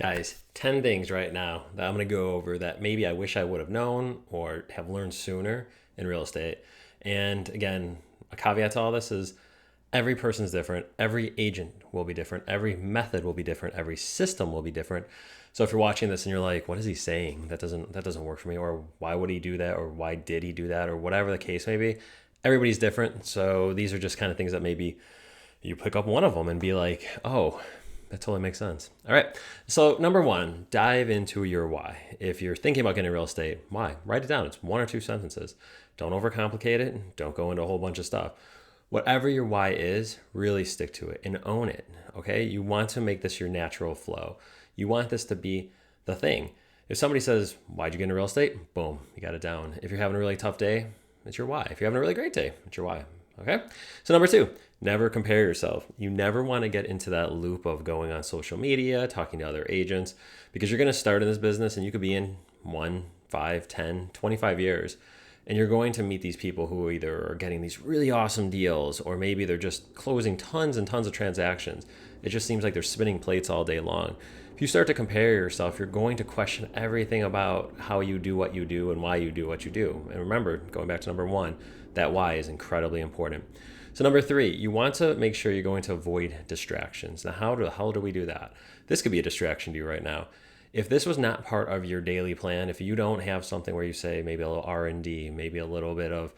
Guys, 10 things right now that I'm going to go over that maybe I wish I would have known or have learned sooner in real estate. And again, a caveat to all this is every person's different. Every agent will be different. Every method will be different. Every system will be different. So if you're watching this and you're like, what is he saying? That doesn't work for me, or why would he do that, or why did he do that, or whatever the case may be. Everybody's different. So these are just kind of things that maybe you pick up one of them and be like, oh, that totally makes sense. All right. So, number one, dive into your why. If you're thinking about getting real estate, why? Write it down. It's one or two sentences. Don't overcomplicate it. Don't go into a whole bunch of stuff. Whatever your why is, really stick to it and own it. Okay. You want to make this your natural flow. You want this to be the thing. If somebody says, why'd you get into real estate? Boom, you got it down. If you're having a really tough day, it's your why. If you're having a really great day, it's your why. Okay. So, number two, never compare yourself. You never want to get into that loop of going on social media, talking to other agents, because you're going to start in this business and you could be in 1, 5, 10, 25 years. And you're going to meet these people who either are getting these really awesome deals, or maybe they're just closing tons and tons of transactions. It just seems like they're spinning plates all day long. If you start to compare yourself, you're going to question everything about how you do what you do and why you do what you do. And remember, going back to number one, that why is incredibly important. So number three, you want to make sure you're going to avoid distractions. Now, how do we do that? This could be a distraction to you right now. If this was not part of your daily plan, if you don't have something where you say maybe a little R&D, maybe a little bit of,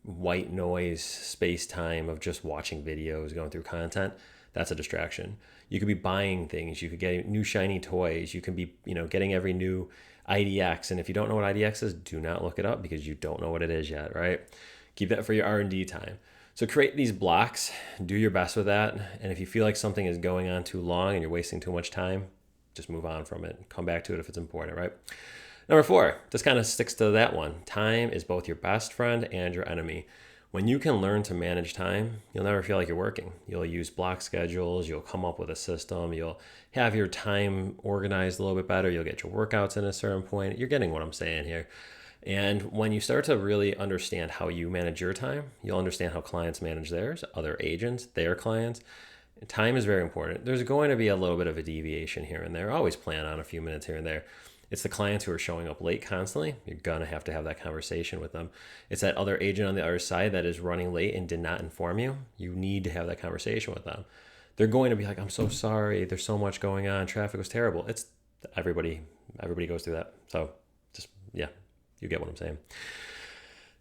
white noise space time of just watching videos, going through content, that's a distraction. You could be buying things. You could get new shiny toys. You can be, getting every new IDX. And if you don't know what IDX is, do not look it up because you don't know what it is yet, right? Keep that for your R&D time. So create these blocks, do your best with that. And if you feel like something is going on too long and you're wasting too much time, just move on from it. Come back to it if it's important, right? Number four, this kind of sticks to that one. Time is both your best friend and your enemy. When you can learn to manage time, you'll never feel like you're working. You'll use block schedules. You'll come up with a system. You'll have your time organized a little bit better. You'll get your workouts in a certain point. You're getting what I'm saying here. And when you start to really understand how you manage your time, you'll understand how clients manage theirs, other agents, their clients. Time is very important. There's going to be a little bit of a deviation here and there. Always plan on a few minutes here and there. It's the clients who are showing up late constantly. You're going to have that conversation with them. It's that other agent on the other side that is running late and did not inform you. You need to have that conversation with them. They're going to be like, I'm so sorry. There's so much going on. Traffic was terrible. It's everybody goes through that. So just, yeah, you get what I'm saying.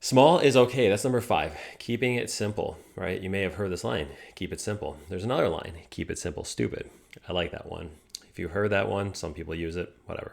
Small is okay. That's number five. Keeping it simple, right? You may have heard this line, keep it simple. There's another line, keep it simple, stupid. I like that one. If you heard that one, some people use it, whatever.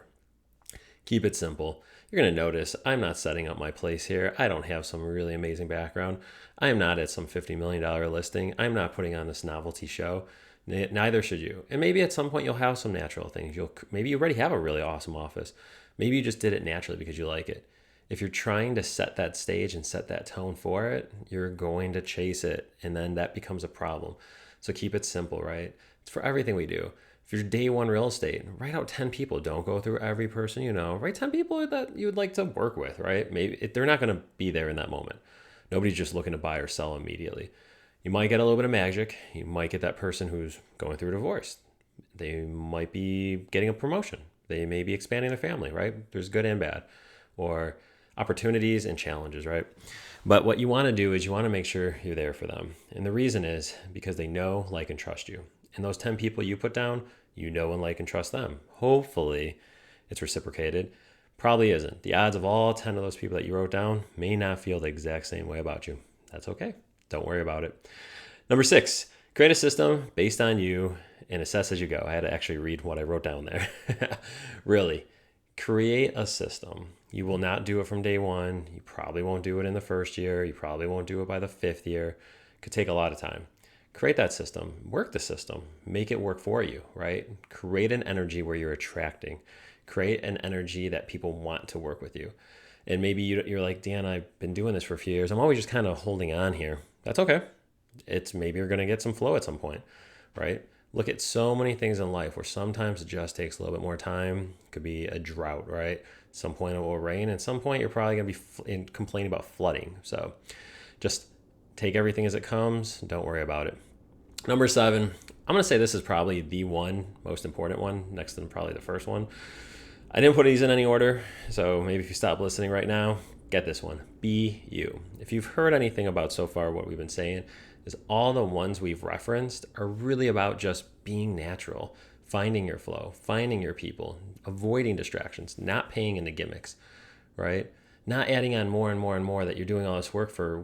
Keep it simple. You're going to notice I'm not setting up my place here. I don't have some really amazing background. I am not at some $50 million listing. I'm not putting on this novelty show. Neither should you. And maybe at some point you'll have some natural things. Maybe you already have a really awesome office. Maybe you just did it naturally because you like it. If you're trying to set that stage and set that tone for it, you're going to chase it, and then that becomes a problem. So keep it simple, right? It's for everything we do. If you're day one real estate, write out 10 people. Don't go through every person you know. Write 10 people that you would like to work with, right? Maybe they're not going to be there in that moment. Nobody's just looking to buy or sell immediately. You might get a little bit of magic. You might get that person who's going through a divorce. They might be getting a promotion. They may be expanding their family, right? There's good and bad. Or opportunities and challenges, right? But what you want to do is you want to make sure you're there for them. And the reason is because they know, like, and trust you. And those 10 people you put down, you know and like and trust them. Hopefully it's reciprocated. Probably isn't. The odds of all 10 of those people that you wrote down may not feel the exact same way about you. That's okay. Don't worry about it. Number six, create a system based on you and assess as you go. I had to actually read what I wrote down there. Really, create a system. You will not do it from day one. You probably won't do it in the first year. You probably won't do it by the fifth year. It could take a lot of time. Create that system, work the system, make it work for you, right? Create an energy where you're attracting. Create an energy that people want to work with you. And maybe you're like, Dan, I've been doing this for a few years. I'm always just kind of holding on here. That's okay. Maybe you're going to get some flow at some point, right? Look at so many things in life where sometimes it just takes a little bit more time. It could be a drought, right? At some point it will rain. At some point you're probably going to be complaining about flooding. So just take everything as it comes. Don't worry about it. Number seven, I'm going to say this is probably the one most important one, next to probably the first one. I didn't put these in any order, so maybe if you stop listening right now, get this one. Be you. If you've heard anything about so far what we've been saying, is all the ones we've referenced are really about just being natural, finding your flow, finding your people, avoiding distractions, not paying into gimmicks, right? Not adding on more and more and more that you're doing all this work for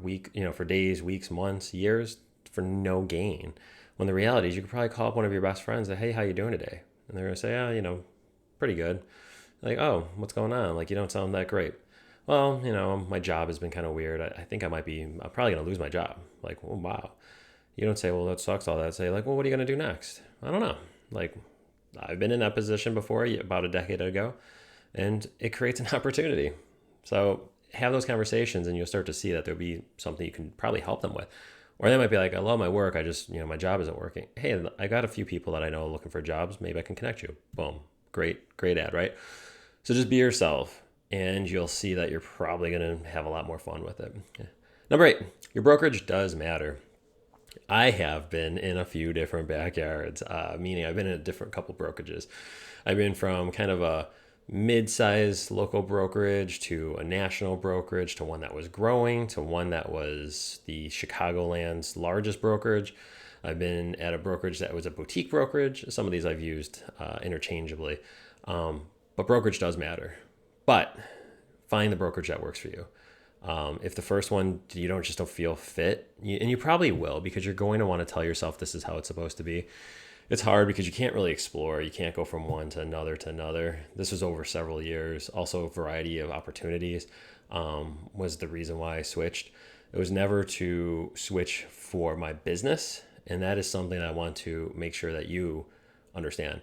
for days, weeks, months, years for no gain. When the reality is you could probably call up one of your best friends and, hey, how you doing today? And they're going to say, pretty good. Like, oh, what's going on? Like, you don't sound that great. Well, my job has been kind of weird. I think I'm probably going to lose my job. Like, oh, wow. You don't say, well, that sucks, all that. Say, like, well, what are you going to do next? I don't know. Like, I've been in that position before about a decade ago, and it creates an opportunity. So have those conversations, and you'll start to see that there'll be something you can probably help them with. Or they might be like, I love my work. I just, my job isn't working. Hey, I got a few people that I know looking for jobs. Maybe I can connect you. Boom. Great ad, right? So just be yourself, and you'll see that you're probably going to have a lot more fun with it. Number 8, your brokerage does matter. I have been in a few different backyards, meaning I've been in a different couple brokerages. I've been from kind of a mid-sized local brokerage to a national brokerage to one that was growing to one that was the Chicagoland's largest brokerage. I've been at a brokerage that was a boutique brokerage. Some of these I've used interchangeably. But brokerage does matter. But find the brokerage that works for you. If the first one you don't feel fit, and you probably will, because you're going to want to tell yourself this is how it's supposed to be. It's hard because you can't really explore. You can't go from one to another. This was over several years. Also, a variety of opportunities was the reason why I switched. It was never to switch for my business, and that is something I want to make sure that you understand.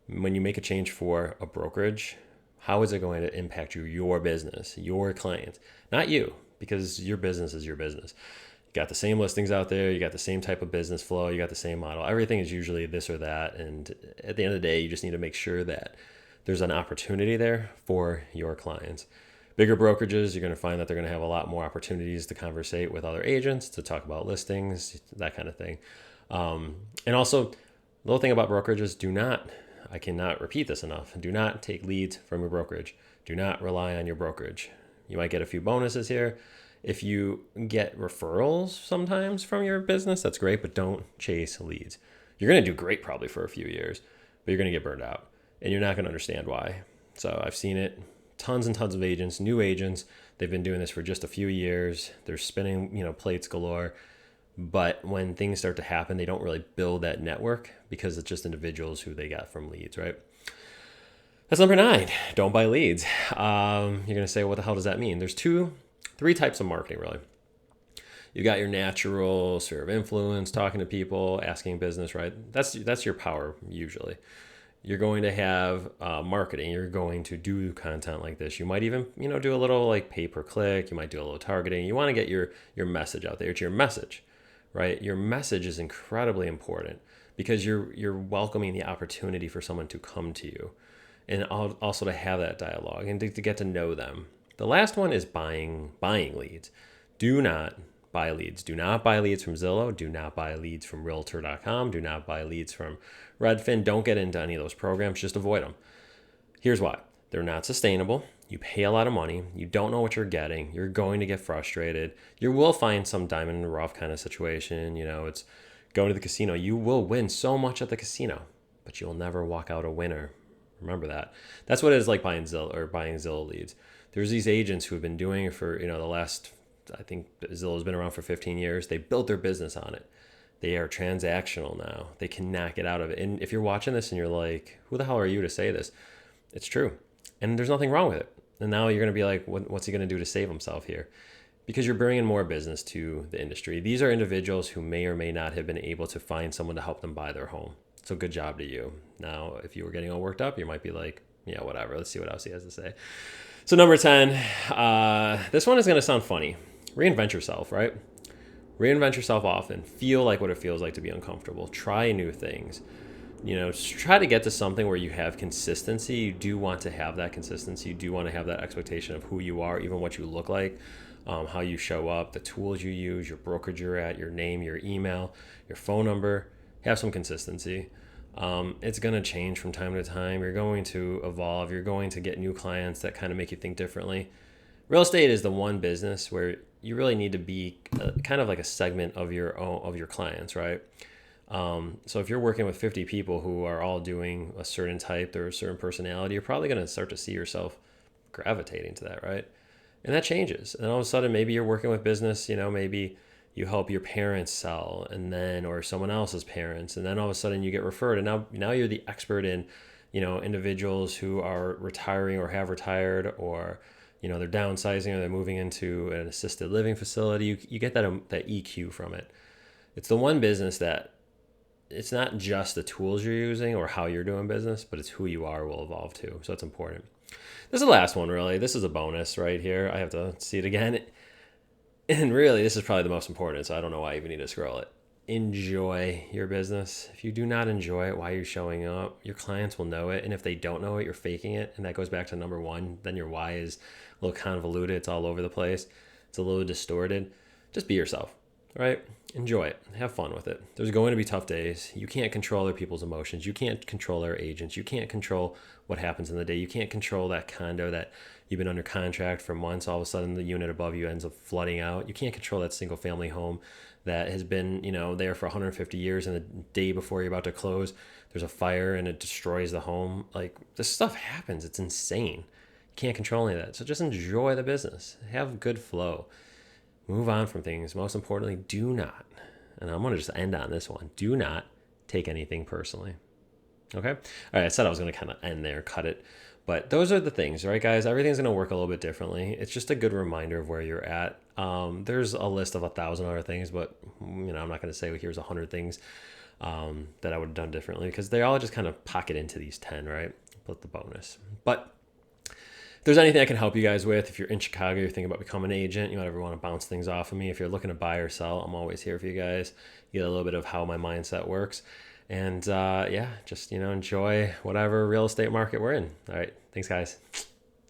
When you make a change for a brokerage, how is it going to impact your business, your clients? Not you, because your business is your business. You got the same listings out there, you got the same type of business flow, you got the same model. Everything is usually this or that. And at the end of the day, you just need to make sure that there's an opportunity there for your clients. Bigger brokerages, you're going to find that they're going to have a lot more opportunities to conversate with other agents, to talk about listings, that kind of thing. And also, the little thing about brokerages, I cannot repeat this enough. Do not take leads from your brokerage. Do not rely on your brokerage. You might get a few bonuses here. If you get referrals sometimes from your business, that's great, but don't chase leads. You're going to do great probably for a few years, but you're going to get burned out, and you're not going to understand why. So I've seen it. Tons and tons of agents, new agents, they've been doing this for just a few years. They're spinning, plates galore. But when things start to happen, they don't really build that network because it's just individuals who they got from leads, right? That's number 9. Don't buy leads. You're going to say, what the hell does that mean? There's 3 types of marketing, really. You got your natural sphere of influence, talking to people, asking business, right? That's your power, usually. You're going to have marketing. You're going to do content like this. You might even, do a little like pay-per-click. You might do a little targeting. You want to get your message out there. It's your message. Right? Your message is incredibly important because you're welcoming the opportunity for someone to come to you and also to have that dialogue and to get to know them. The last one is buying leads. Do not buy leads. Do not buy leads from Zillow. Do not buy leads from Realtor.com. Do not buy leads from Redfin. Don't get into any of those programs. Just avoid them. Here's why. They're not sustainable. You pay a lot of money. You don't know what you're getting. You're going to get frustrated. You will find some diamond in the rough kind of situation. It's going to the casino. You will win so much at the casino, but you'll never walk out a winner. Remember that. That's what it is like buying Zillow leads. There's these agents who have been doing it for, the last, I think Zillow's been around for 15 years. They built their business on it. They are transactional now. They cannot get out of it. And if you're watching this and you're like, who the hell are you to say this? It's true. And there's nothing wrong with it. And now you're going to be like, what's he going to do to save himself here? Because you're bringing more business to the industry. These are individuals who may or may not have been able to find someone to help them buy their home. So good job to you. Now, if you were getting all worked up, you might be like, yeah, whatever. Let's see what else he has to say. So number 10, this one is going to sound funny. Reinvent yourself, right? Reinvent yourself often. Feel like what it feels like to be uncomfortable. Try new things. Try to get to something where you have consistency. You do want to have that consistency. You do want to have that expectation of who you are, even what you look like, how you show up, the tools you use, your brokerage you're at, your name, your email, your phone number. have some consistency. It's going to change from time to time. You're going to evolve. You're going to get new clients that kind of make you think differently. Real estate is the one business where you really need to be kind of like a segment of your clients, right? So if you're working with 50 people who are all doing a certain type or a certain personality, you're probably going to start to see yourself gravitating to that, right? And that changes. And all of a sudden, maybe you're working with business, maybe you help your parents sell and then, or someone else's parents. And then all of a sudden you get referred. And now you're the expert in, individuals who are retiring or have retired, or, they're downsizing or they're moving into an assisted living facility. You get that EQ from it. It's the one business that it's not just the tools you're using or how you're doing business, but it's who you are will evolve too. So it's important. This is the last one, really. This is a bonus right here. I have to see it again. And really, this is probably the most important, so I don't know why I even need to scroll it. Enjoy your business. If you do not enjoy it, why are you showing up? Your clients will know it. And if they don't know it, you're faking it. And that goes back to number one. Then your why is a little convoluted. It's all over the place. It's a little distorted. Just be yourself, right? Enjoy it. Have fun with it. There's going to be tough days. You can't control other people's emotions. You can't control their agents. You can't control what happens in the day. You can't control that condo that you've been under contract for months. All of a sudden, the unit above you ends up flooding out. You can't control that single family home that has been, there for 150 years, and the day before you're about to close, there's a fire and it destroys the home. Like, this stuff happens. It's insane. You can't control any of that. So just enjoy the business. Have good flow. Move on from things. Most importantly, do not, and I'm going to just end on this one, do not take anything personally. Okay? All right, I said I was going to kind of end there, cut it. But those are the things, right, guys? Everything's going to work a little bit differently. It's just a good reminder of where you're at. There's a list of 1,000 other things, but, I'm not going to say, well, here's 100 things that I would have done differently, because they all just kind of pocket into these 10, right? Put the bonus. But if there's anything I can help you guys with, if you're in Chicago, you're thinking about becoming an agent, you ever want to bounce things off of me, if you're looking to buy or sell, I'm always here for you guys. You get a little bit of how my mindset works. And just, enjoy whatever real estate market we're in. All right. Thanks, guys.